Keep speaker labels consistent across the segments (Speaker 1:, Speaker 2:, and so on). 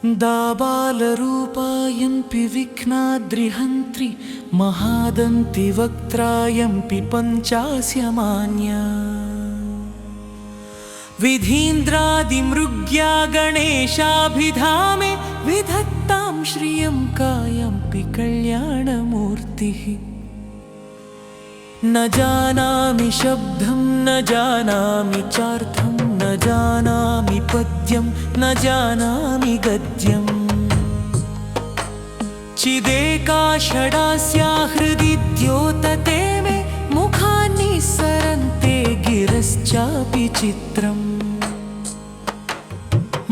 Speaker 1: दाबालरूपायम्पि विघ्नाद्रिहन्त्रि महादन्ति वक्त्रायम्पि पञ्चास्यमान्या विधीन्द्रादिमृग्या गणेशाभिधामे विधत्तां श्रियं कायम्पि कल्याणमूर्तिः। न जानामि शब्दं न जानामि चार्थं न जानामि पद्यं न जानामि गद्यम् चिदेका षडास्या हृदि द्योतते मे मुखान्निस्सरन्ते गिरश्चापि चित्रम्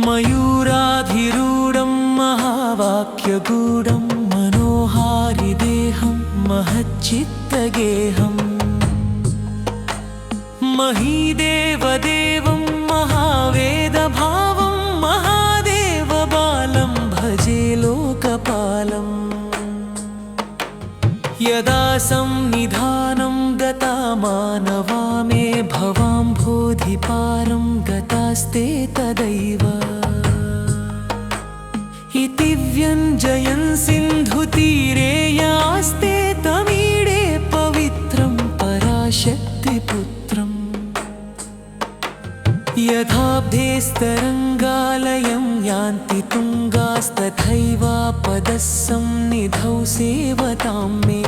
Speaker 1: मयूराधिरूढं महावाक्यगूढं मनोहारिदेहं महच्चित्तगेहम् महीदेवदेवं महावेदभावं महादेवबालं भजे लोकपालम्। यदा संनिधानं गता मानवा मे भवाम्भोधिपारं गतास्ते तदैव इति व्यञ्जयन् सिन्धुतीरे यास्ते तमीडे पवित्रं पराशक्तिपुत्रम्। यथाब्धेस्तरङ्गालयं यान्ति तुङ्गास्तथैवापदः संनिधौ सेवतां मे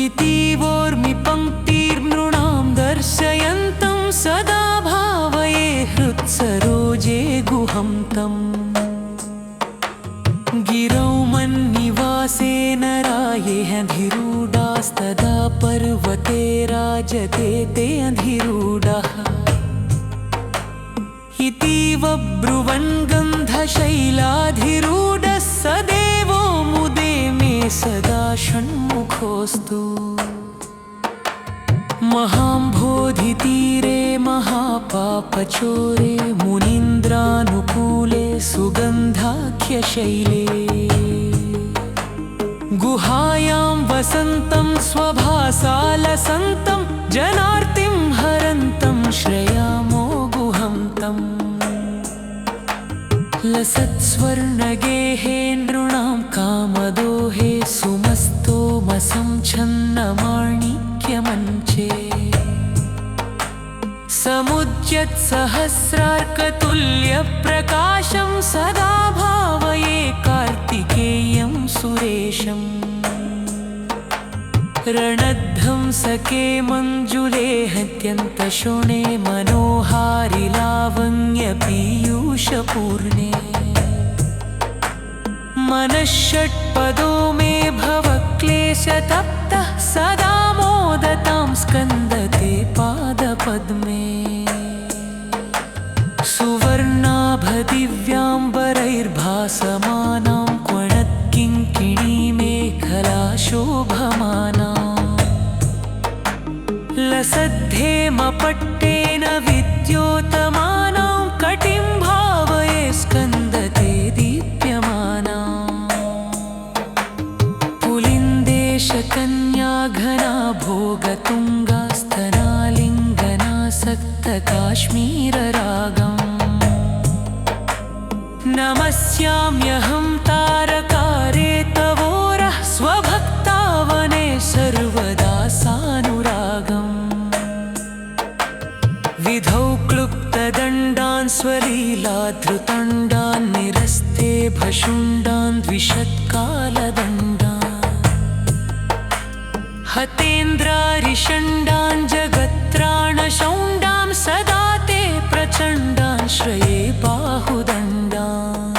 Speaker 1: इतीवोर्मि पङ्क्तिर्नृणां दर्शयन्तं सदा भावये हृत्सरोजे गुहं तम्। गिरौ मन्निवासे नरायेऽधिरूढास्तदा पर्वते राजते ते अधिरूढः इतीव ब्रुवन् गन्धशैलाधिरूढः स देवो मुदे मे सदा षण्मुखोऽस्तु। महाम्भोधितीरे महापापचोरे मुनीन्द्रानुकूले सुगन्धाख्यशैले गुहायां वसन्तं स्वभासालसन्तं जनार्तिं हरन्तं श्रयामो गुहं तम्। लसत्स्वर्णगेहे नृणां कामदोहे सुमस्तोमसंच्छन्नमाणिक्यमञ्चे समुद्यत्सहस्रार्कतुल्यप्रकाशं सदा भावये कार्तिकेयं सुरेशम्। रणध्वंसके मञ्जुले हत्यन्तशोणे मनोहारि लावण्यपीयूषपूर्णे मनःषट्पदो मे भवक्लेशतप्तः सदा मोदतां स्कन्दते पादपद्मे सुवर्णाभदिव्याम्बरैर्भासमानां क्वणत्किङ्किणीमेखला शोभमाना लसद्धेमपट्टेन विद्योतमानां कटिं भावये स्कन्दते दीप्यमाना पुलिन्देशकन्या घना भोगतुङ्गास्तनालिङ्गनासक्तकाश्मीररागम् नमस्याम्यहं तारकारे तवोरः स्वभक्तावने सर्वदा सानुरागम् विधौ क्लुप्तदण्डान् स्वलीलाधृतण्डान् निरस्ते भशुण्डान् द्विषत्कालदण्डान् हतेन्द्रारिषण्डान् जगत्त्राणशौण्डां सदा ते प्रचण्डान् श्रये बाहुदण्डान्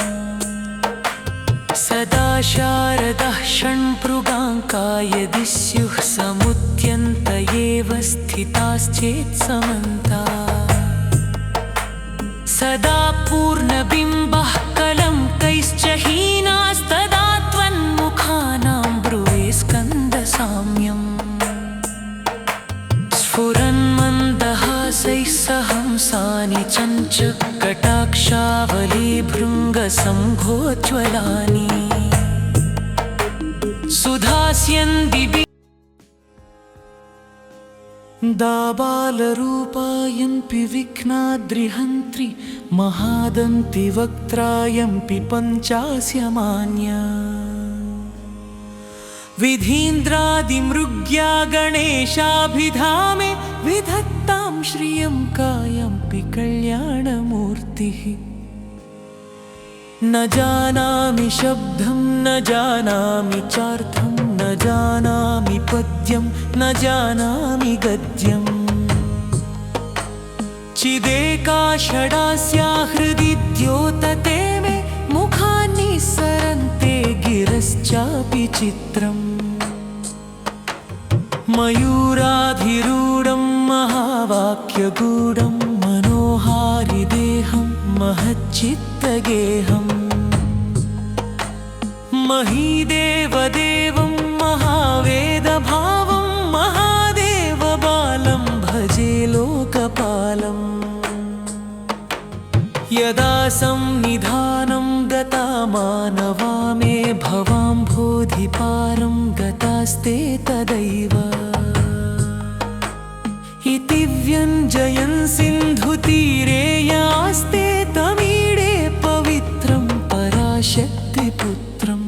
Speaker 1: सदा शारदः षण्भृगाङ्का यदि स्युः समुद्यन्त एव स्थिताश्चेत्समन्ता सदा पूर्णबिम्बः कलङ्कैश्च हीनास्तदा त्वन्मुखानां ब्रुवे स्कन्दसाम्यम् स्फुरन्मन्दहासैः सहंसानि चञ्चकटाक्षावलीभृङ्गसम्भोज्ज्वलानि सुधास्यन् दाबालरूपायन्पि विघ्नाद्रिहन्त्रि महादन्ति वक्त्रायम्पि पञ्चास्यमान्या विधीन्द्रादिमृग्या गणेशाभिधामे विधत्तां श्रियं कायम्पि कल्याणमूर्तिः न जानामि शब्दं न जानामि चार्थं न जानामि पद्यं न जानामि गद्यम् चिदेका षडास्या हृदि द्योतते मे मुखानि सरन्ते गिरश्चापि चित्रम् मयूराधिरूढं महावाक्यगूढं मनोहारिदेहं महच्चित्तगेहम् महीदेवदेवं महावेदभावं महादेवबालं भजे लोकपालम् यदा संनिधानं गता मानवा मे भवाम्भोधिपारं गतास्ते तदैव इति व्यञ्जयन् सिन्धुतीरे यास्ते तमीडे पवित्रं पराशक्तिपुत्रम्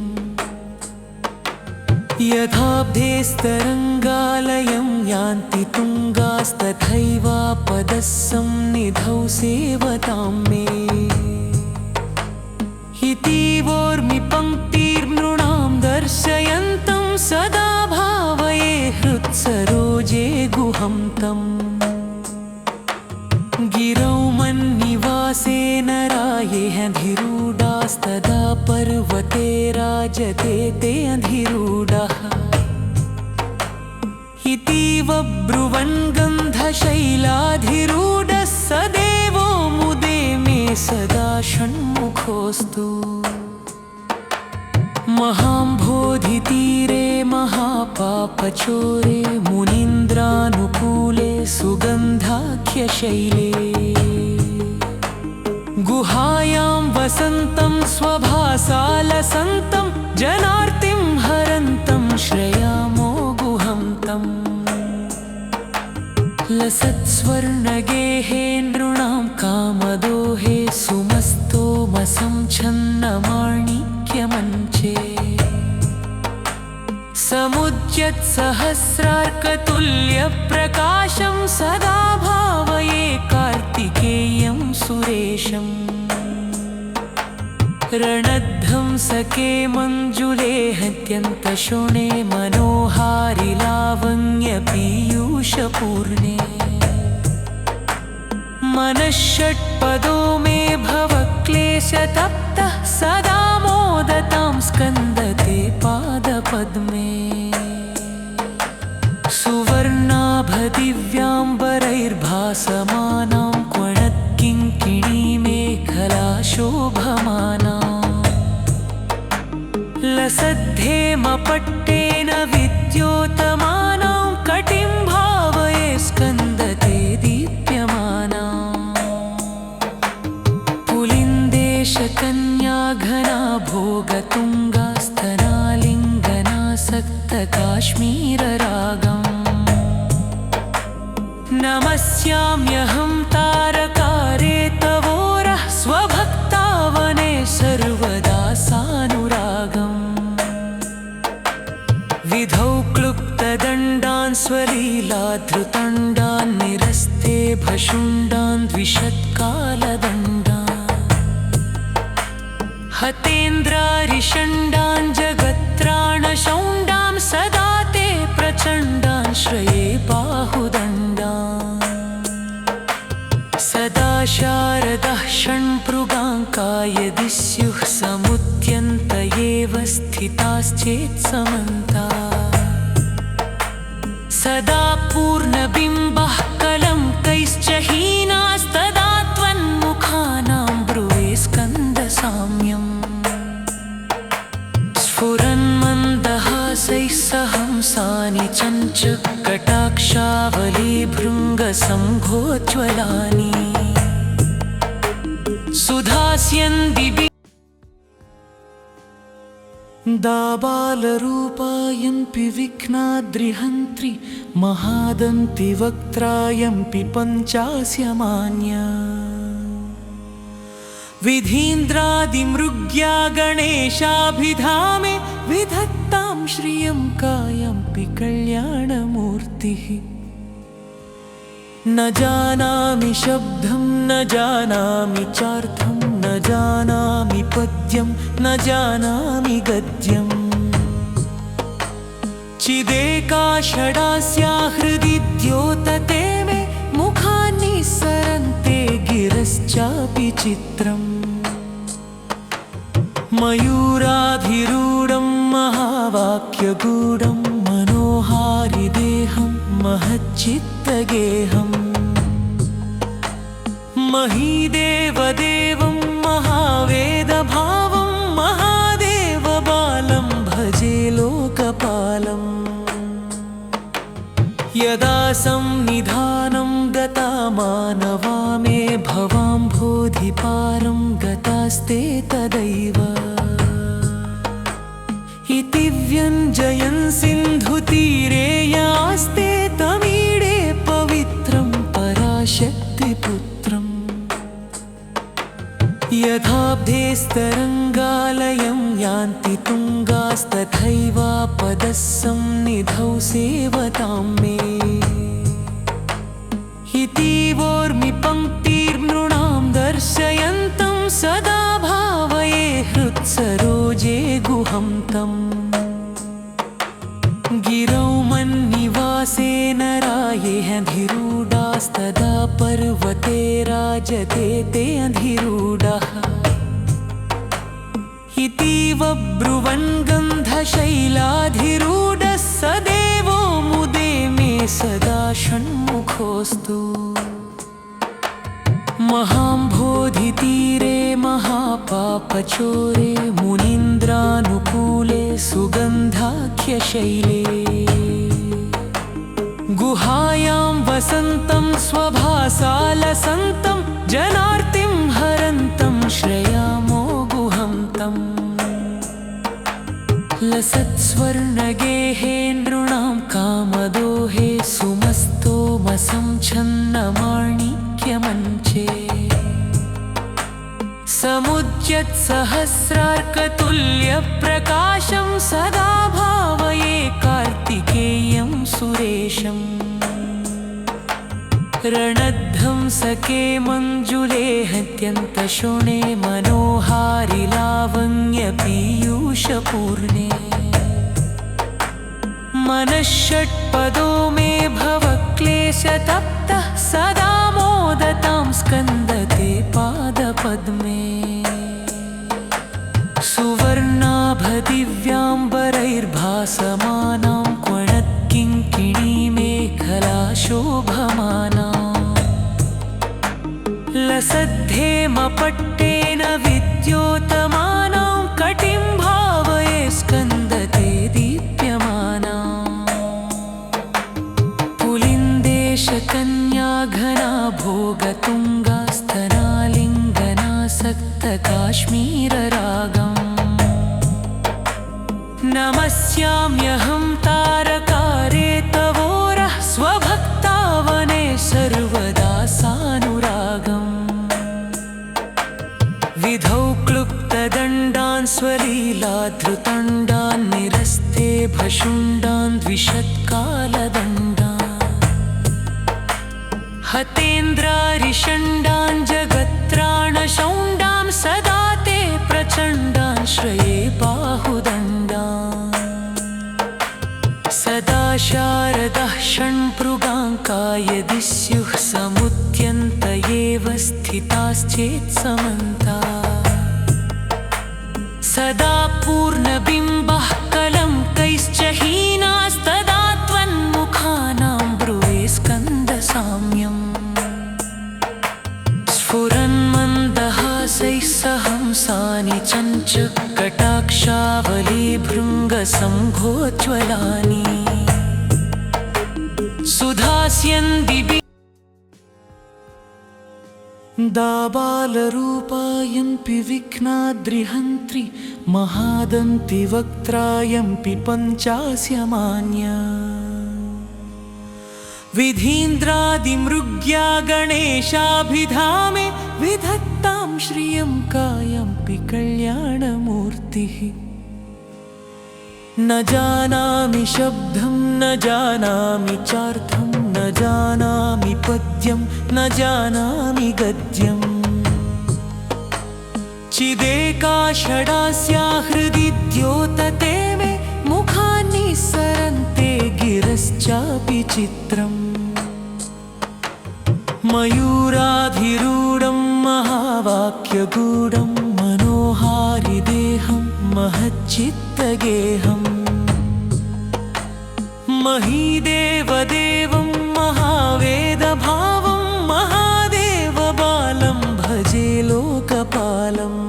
Speaker 1: यथाब्धेस्तरङ्गालयं यान्ति तुङ्गास्तथैवापदः सन्निधौ सेवतां मे इति वोर्मि पङ्क्तिर्नृणां दर्शयन्तं सदा भावये हृत्सरोजे गुहं तम् गिरौ मन्निवासेन रायेऽधिरूढास्तदा पर्वते राजते ते अधिरूढः इति वब्रुवन् गन्धशैलाधिरूढः स देवो मुदे मे सदा षण्मुखोऽस्तु महाम्भोधितीरे महापापचोरे मुनीन्द्रानुकूले सुगन्धाख्यशैले गुहायां वसन्तं स्वभासालसन्तं जनार्तिं हरन्तं श्रयामो गुहं तम् लसत्स्वर्णगेहे नृणां कामदोहे सुमस्तोमसंच्छन्नमाणिक्यमञ्चे समुद्यत्सहस्रार्कतुल्यप्रकाशं सदा भावये कार्तिकेयं सुरेशम् रणध्वंसके मञ्जुले हत्यन्तशोणे मनोहारि लावण्यपीयूषपूर्णे मनःषट्पदो मे भवक्लेशतप्तः सदा मोदतां स्कन्दते पादपद्मे सुवर्णाभदिव्याम्बरैर्भासमानां क्वणत्किङ्किणीमेखला शोभमाना लसद्धेमपट्टेन विद्योतमानां कटिं भावये स्कन्दते दीप्यमाना पुलिन्देशकन्या घना भोगतुङ्गास्तनालिङ्गनासक्तकाश्मीररागम् नमस्याम्यहं तारकारे तवोरः स्वभक्तावने सर्वदा सानुरागम् विधौ क्लुप्तदण्डान् स्वलीलाधृतण्डान् निरस्ते भशुण्डान् द्विषत्कालदण्डान् हतेन्द्रारिषण्डान् जगत्त्राणशौण्डां सदा ते प्रचण्डान् श्रये बाहुदण्डान् सदा शारदः षण्पृगाङ्कायदि स्युः समुद्यन्त एव स्थिताश्चेत्समन्ता सदा पूर्णबिम्बः कलङ्कैश्च हीनास्तदा त्वन्मुखानां ब्रुवे स्कन्दसाम्यम् स्फुरन्मन्दहासैः सहंसानि चञ्चकटाक्षावलीभृङ्गसंघोज्ज्वलानि सुधास्यन् दिवि दाबालरूपायम्पि विघ्नाद्रिहन्त्रि महादन्ति वक्त्रायम्पि पञ्चास्यमान्या विधीन्द्रादिमृग्या गणेशाभिधामे विधत्तां श्रियं कायम्पि कल्याणमूर्तिः न जानामि शब्दं न जानामि चार्थं न जानामि पद्यं न जानामि गद्यम् चिदेका षडास्या हृदि द्योतते मे मुखानि सरन्ते गिरश्चापि चित्रम् मयूराधिरूढं महावाक्यगूढं मनोहारिदेहं महच्चित्तगेहम् महीदेवदेवं महावेदभावं महादेवबालं भजे लोकपालम् यदा संनिधानं गता मानवा मे भवाम्भोधिपारं गतास्ते तदैव इति व्यञ्जयन् सिन्धुतीरे यास्ते तमीडे पवित्रं पराशक्तिपुत्रम् यथाब्धेस्तरङ्गालयं यान्ति तुङ्गास्तथैवापदः सन्निधौ सेवतां मे इतीवोर्मि पङ्क्तिर्नृणां दर्शयन्तं सदा भावये हृत्सरोजे गुहं तम् गिरौ मन्निवासेन रायेऽधिरूढास्तदा पर्वते राजते ते अधिरूढः इतीव ब्रुवन् गन्धशैलाधिरूढः स देवो मुदे मे सदा षण्मुखोऽस्तु महाम्भोधितीरे महापापचोरे मुनीन्द्रानुकूले सुगन्धाख्यशैले गुहायां वसन्तं स्वभासालसन्तं जनार्तिं हरन्तं श्रयामो गुहं तम् लसत्स्वर्णगेहे नृणां कामदोहे सुमस्तोमसंच्छन्नमाणिक्यमञ्चे समुद्यत्सहस्रार्कतुल्यप्रकाशं सदा भावये कार्तिकेयं सुरेशम् रणध्वंसके मञ्जुले हत्यन्तशोणे मनोहारि लावण्यपीयूषपूर्णे मनःषट्पदो मे भवक्लेशतप्तः सदा मोदतां स्कन्दते पादपद्मे सुवर्णाभदिव्याम्बरैर्भासमानां क्वणत्किङ्किणीमेखला शोभमाना लसद्धेमपट्टेन विद्योतमानां कटिं भावये स्कन्दते दीप्यमाना पुलिन्देशकन्या घना भोगतुङ्गास्तनालिङ्गनासक्तकाश्मीररागम् नमस्याम्यहं तारकारे तवोरः स्वभक्तावने सर्वदा सानुरागम् विधौ क्लुप्तदण्डान् स्वलीलाधृतण्डान् निरस्ते भशुण्डान् द्विषत्कालदण्डान् हतेन्द्रारिषण्डान् जगत्राणशौण्डान् सदा ते प्रचण्डान् श्रये बाहुदण्डान् सदा शारदः षण्भृगाङ्का यदि स्युः समुद्यन्त एव स्थिताश्चेत्समन्ता सदा पूर्णबिम्बः कलङ्कैश्च हीनास्तदा त्वन्मुखानां ब्रुवे स्कन्दसाम्यम् स्फुरन्मन्दहासैः सहंसानि चञ्चकटाक्षावलीभृङ्गसम्भोज्ज्वलानि सुधास्यन्दिबि दाबालरूपायम्पि विघ्नाद्रिहन्त्रि महादन्तिवक्त्रायम्पि पञ्चास्यमान्या विधीन्द्रादिमृग्या गणेशाभिधामे विधत्तां श्रियं कायम्पि कल्याणमूर्तिः न जानामि शब्दं न जानामि चार्थं न जानामि पद्यं न जानामि गद्यम् चिदेका षडास्या हृदि द्योतते मे मुखानि सरन्ते गिरश्चापि चित्रम् मयूराधिरूढं महावाक्यगूढं मनोहारिदेहं महच्चित्तगेहम् महीदेवदेवं महावेदभावं महादेवबालं भजे लोकपालम्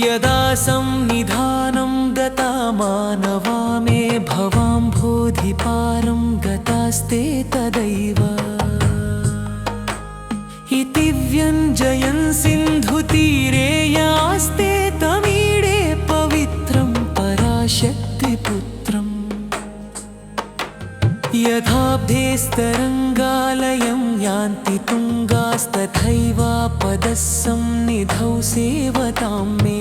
Speaker 1: यदा संनिधानं गता मानवा मे भवाम्भोधिपारं गतास्ते तदैव इति व्यञ्जयन् सिन्धुतीरे यास्ते तमीडे पवित्रं पराशक्तिपुत्रम् यथाब्धेस्तरङ्गालयं यान्ति तुङ्गास्तथैवापदः सन्निधौ सेवतां मे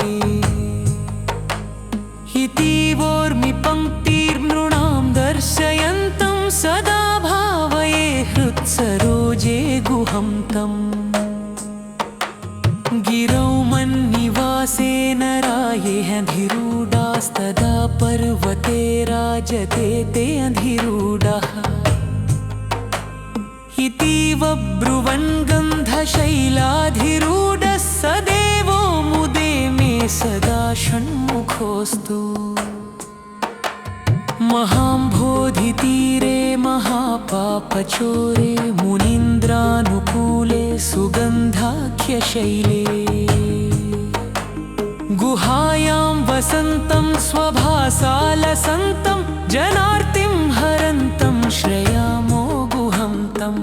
Speaker 1: इतीवोर्मि पङ्क्तिर्नृणां दर्शयन्तं सदा भावये हृत्सरोजे गुहं तम् गिरौ मन्निवासेन रायेऽधिरूढास्तदा पर्वते राजते ते अधिरूढः इतीव ब्रुवन् गन्धशैलाधिरूढः स देवो मुदे मे सदा षण्मुखोऽस्तु महाम्भोधितीरे महापापचोरे मुनीन्द्रानुकूले सुगन्धाख्यशैले गुहायां वसन्तं स्वभासालसन्तं जनार्तिं हरन्तं श्रयामो गुहं तम्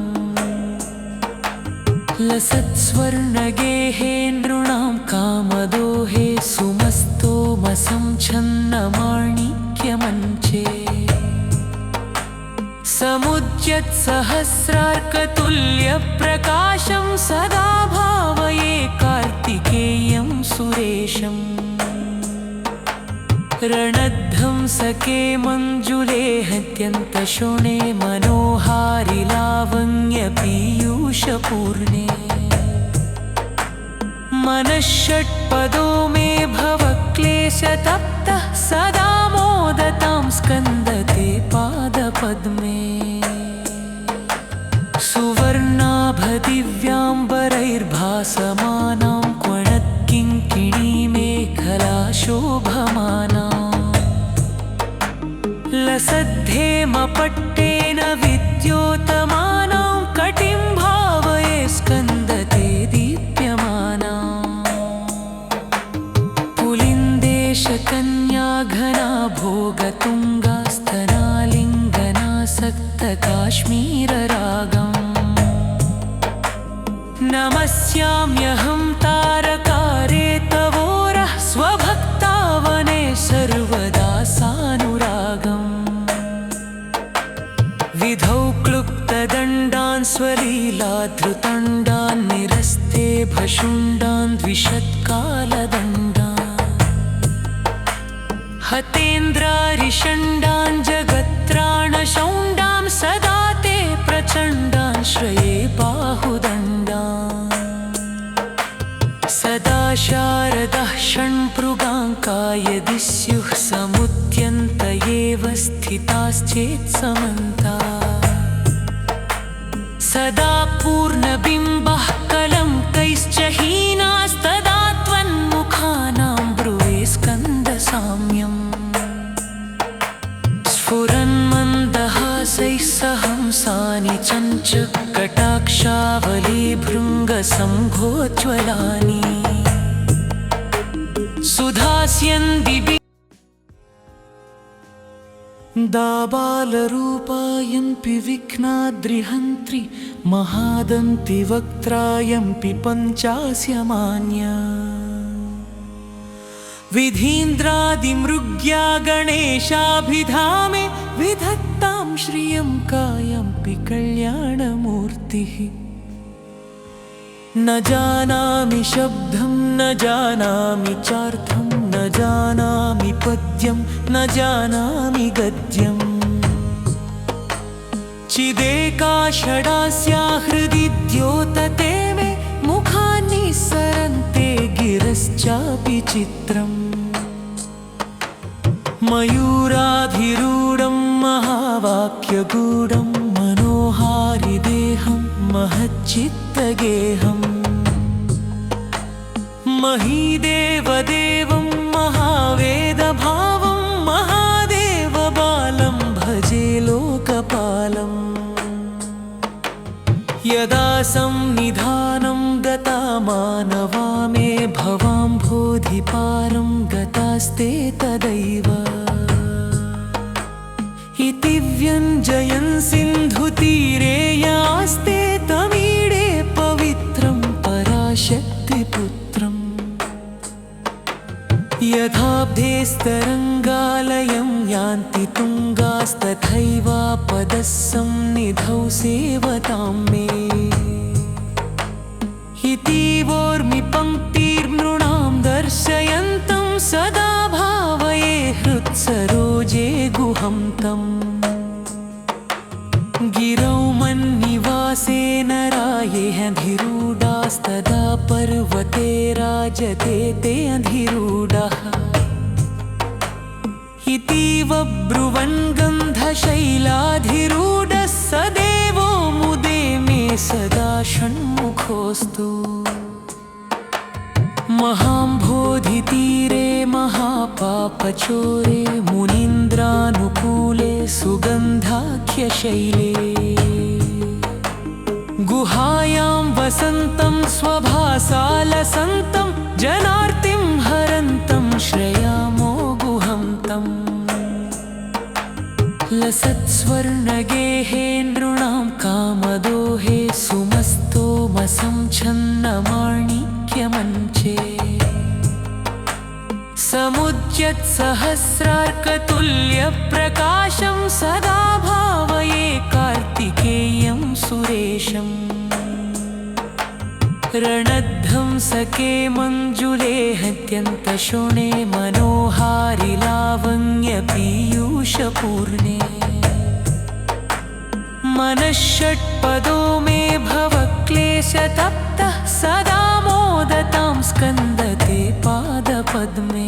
Speaker 1: लसत्स्वर्णगेहे नृणां कामदोहे सुमस्तोमसंच्छन्नमाणिक्यमञ्चे समुद्यत्सहस्रार्कतुल्यप्रकाशं सदा भावये कार्तिकेयं सुरेशम् रणध्वंसके मञ्जुले हत्यन्तशोणे मनोहारि लावण्यपीयूषपूर्णे मनःषट्पदो मे भवक्लेशतप्तः सदा मोदतां स्कन्दते पादपद्मे सुवर्णाभदिव्याम्बरैर्भासमानां क्वणत्किङ्किणीमेखलाशोभमाना लसद्धेमपट्टेन विद्योतमानां कटिं भावये स्कन्दते दीप्यमाना पुलिन्देशकन्या घना भोगतुङ्गास्तनालिङ्गनासक्तकाश्मीररागम् नमस्याम्यहं तारकारे तवोरः स्वभक्तावने सर्वदा सानुरागम् विधौ क्लुप्तदण्डान् स्वलीलाधृतण्डान् निरस्ते भशुण्डान् द्विषत्कालदण्डान् हतेन्द्रारिषण्डान् जगत्त्राणशौण्डां सदा ते प्रचण्डान् श्रये बाहुदण्डान् सदा शारदः षण्भृगाङ्का यदि स्युः समुद्यन्त एव स्थिताश्चेत्समन्ता सदा पूर्णबिम्बः कलङ्कैश्च हीनास्तदा त्वन्मुखानां ब्रुवे स्कन्दसाम्यम् स्फुरन्मन्दहासैः सहंसानि चञ्चकटाक्षावलीभृङ्गसम्भोज्ज्वलानि सुधास्यन्दिभिः दाबालरूपायम्पि विघ्नाद्रिहन्त्रि महादन्ति वक्त्रायम्पि पञ्चास्यमान्या विधीन्द्रादिमृग्या गणेशाभिधामे विधत्तां श्रियं कायम्पि कल्याणमूर्तिः न जानामि शब्दं न जानामि चार्थं न जानामि पद्यं न जानामि गद्यम् चिदेका षडास्या हृदि द्योतते मे मुखानि सरन्ते गिरश्चापि चित्रम् मयूराधिरूढं महावाक्यगूढं मनोहारिदेहं महच्चित्तगेहम् महीदेवदेवं महावेदभावं महादेवबालं भजे लोकपालम् यदा संनिधानं गता मानवा मे भवाम्भोधिपारं गतास्ते तदैव इति व्यञ्जयन् सिन्धुतीरे यास्ते तमीडे पवित्रं पराशक्तिपुत्रम् यथाब्धेस्तरङ्गालयं यान्ति तुङ्गास्तथैवापदः सन्निधौ सेवतां मे इतीवोर्मि पङ्क्तिर्नृणां दर्शयन्तं सदा भावये हृत्सरोजे गुहं तम् गिरौ मन्निवासे नरायेऽधिरूढास्तदा पर्वते राजते ते अधिरूढः इतीव ब्रुवन् गन्धशैलाधिरूढः स देवो मुदे मे सदा षण्मुखोऽस्तु महाम्भोधितीरे महापापचोरे मुनीन्द्रानुकूले सुगन्धाख्यशैले गुहायां वसन्तं स्वभासालसन्तं जनार्तिं हरन्तं श्रयामो गुहं तम् लसत्स्वर्णगेहे नृणां कामदोहे सुमस्तोमसंच्छन्नमाणिक्यमञ्चे समुद्यत्सहस्रार्कतुल्यप्रकाशं सदा भावये कार्तिकेयं सुरेशम् रणध्वंसके मञ्जुले हत्यन्तशोणे मनोहारि लावण्यपीयूषपूर्णे मनःषट्पदो मे भवक्लेशतप्तः सदा मोदतां स्कन्दते पादपद्मे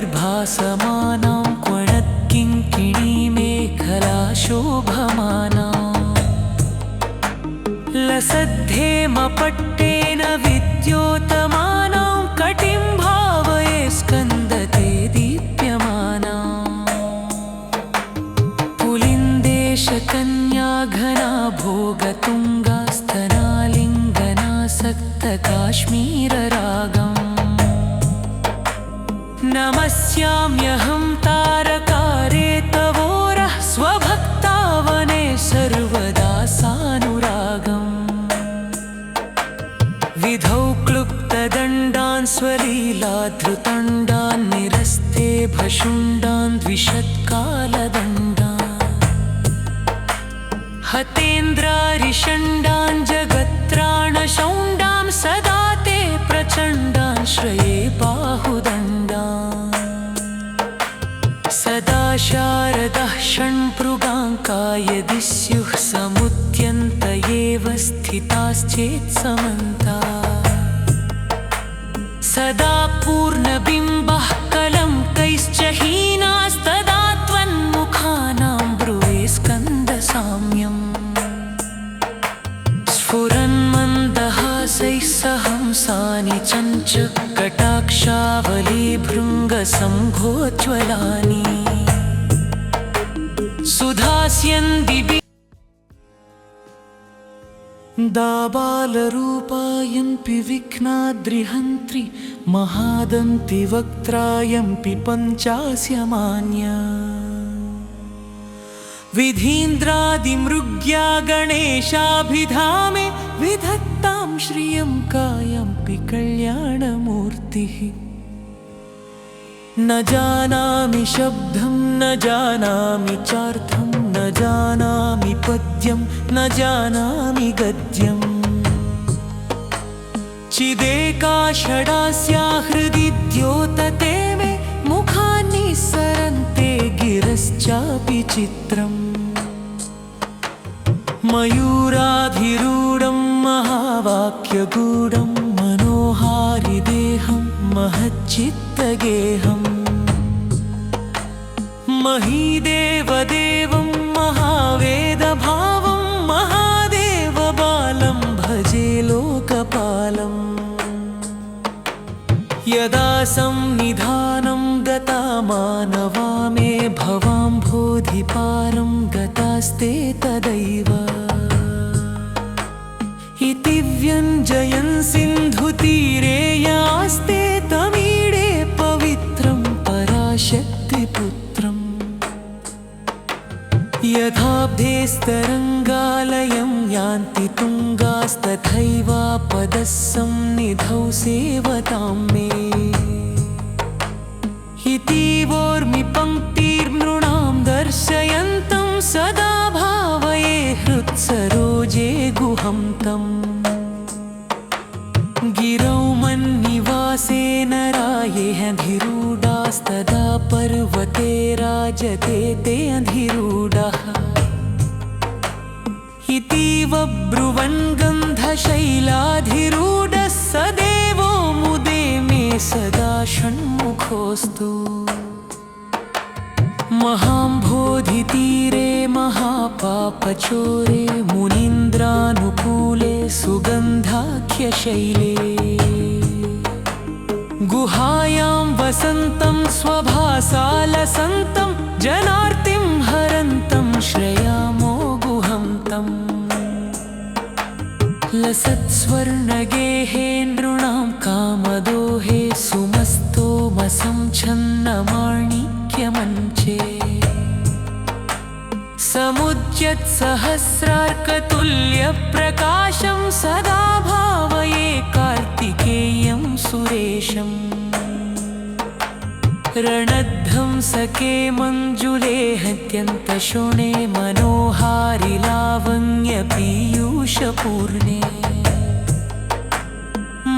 Speaker 1: सुवर्णाभदिव्याम्बरैर्भासमानां क्वणत्किङ्किणीमेखला शोभमाना लसद्धेमपट्टेन विद्योतमानां कटिं भावये स्कन्दते दीप्यमाना पुलिन्देशकन्या घना भोगतुङ्गास्तनालिङ्गनासक्तकाश्मीररागम् नमस्याम्यहं तारकारे तवोरः स्वभक्तावने सर्वदा सानुरागम् विधौ क्लुप्तदण्डान् स्वलीलाधृतण्डान् निरस्ते भशुण्डान् द्विषत्कालदण्डान् हतेन्द्रारिषण्डान् जगत्त्राणशौण्डां सदा ते प्रचण्डान् श्रये बाहुदण्डान् सदा शारदः षण्पृगाङ्का यदि स्युः समुद्यन्त एव स्थिताश्चेत्समन्ता सदा पूर्णबिम्बः कलङ्कैश्च हीनास्तदा त्वन्मुखानां ब्रुवे स्कन्दसाम्यम् स्फुरन्मन्दहासैः सहंसानि चञ्चकटाक्षावलीभृङ्गसम्भोज्ज्वलानि सुधास्यन्दिभिः दाबालरूपायन्पि विघ्नाद्रिहन्त्रि महादन्ति वक्त्रायम्पि पञ्चास्यमान्या विधीन्द्रादिमृग्या गणेशाभिधामे विधत्तां श्रियं कायम्पि कल्याणमूर्तिः न जानामि शब्दं न जानामि चार्थं न जानामि पद्यं न जानामि गद्यम् चिदेका षडास्या हृदि द्योतते मे मुखानि सरन्ते गिरश्चापि चित्रम् मयूराधिरूढं महावाक्यगूढं मनोहारिदेहं महच्चित्तगेहम् महीदेवदेवं महावेदभावं महादेवबालं भजे लोकपालम् यदा संनिधानं गता मानवा मे भवाम्भोधिपारं गतास्ते तदैव इति व्यञ्जयन् सिन्धुतीरे यास्ते तमीडे पवित्रं पराशक्तिपुत्रम् यथाब्धेस्तरङ्गालयं यान्ति तुङ्गास्तथैवापदः सन्निधौ सेवतां मे इतीवोर्मि पङ्क्तिर्नृणां दर्शयन्तं सदा भावये हृत्सरोजे गुहं तम् गिरौ मन्निवासेन रायेऽधिरूढास्तदा पर्वते राजते ते अधिरूढः इतीव ब्रुवन् गन्धशैलाधिरूढः स देवो मुदे मे सदा षण्मुखोऽस्तु महाम्भोधितीरे महापापचोरे मुनीन्द्रानुकूले सुगन्धाख्यशैले गुहायां वसन्तं स्वभासालसन्तं जनार्तिं हरन्तं श्रयामो गुहं तम् लसत्स्वर्णगेहे नृणां कामदोहे सुमस्तोमसंच्छन्नमाणिक्यमञ्चे समुद्यत्सहस्रार्कतुल्यप्रकाशं सदा भावये कार्तिकेयं सुरेशम् रणध्वंसके मञ्जुले हत्यन्तशोणे मनोहारि लावण्यपीयूषपूर्णे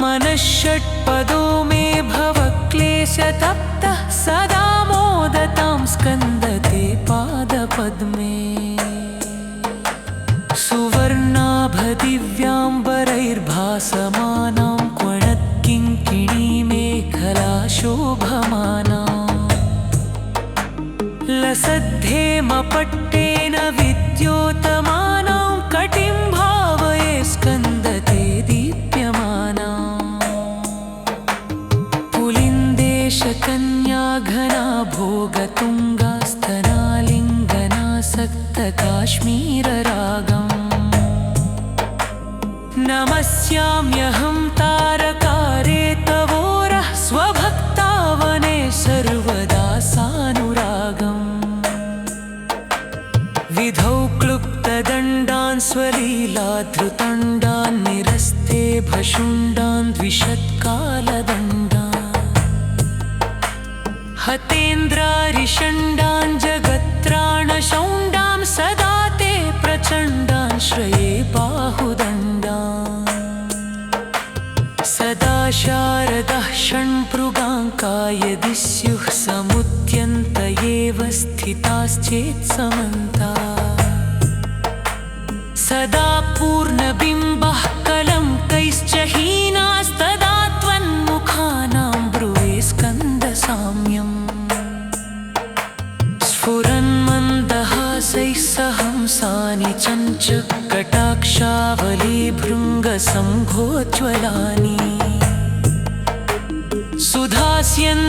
Speaker 1: मनःषट्पदो मे भवक्लेशतप्तः सदा मोदतां स्कन्दते पादपद्मे सुवर्णाभदिव्याम्बरैर्भासमानां क्वणत्किङ्किणीमेखला शोभमाना लसद्धेमपट्टेन विद्योतमानां कटिं भावये स्कन्दते दीप्यमाना पुलिन्देशकन्या घना भोगतुङ्गास्तनालिङ्गनासक्तकाश्मीररागम् नमस्याम्यहं तारकारे तवोरः स्वभक्तावने सर्वदा सानुरागम् विधौ क्लुप्तदण्डान् स्वलीलाधृतण्डान् निरस्ते भशुण्डान् द्विषत्कालदण्डान् हतेन्द्रारिषण्डान् जगत्राणशौण्डां सदा ते प्रचण्डान् श्रये बाहुदण्डान् सदा शारदः षण्पृगाङ्का यदि स्युः समुद्यन्त एव स्थिताश्चेत्समन्ता सदा पूर्णबिम्बः कलङ्कैश्च हीनास्तदा त्वन्मुखानां ब्रुवे स्कन्दसाम्यम् स्फुरन्मन्दहासैः सहंसानि चञ्चकटाक्षावलीभृङ्गसम्भोज्ज्वलानि सुधास्यन्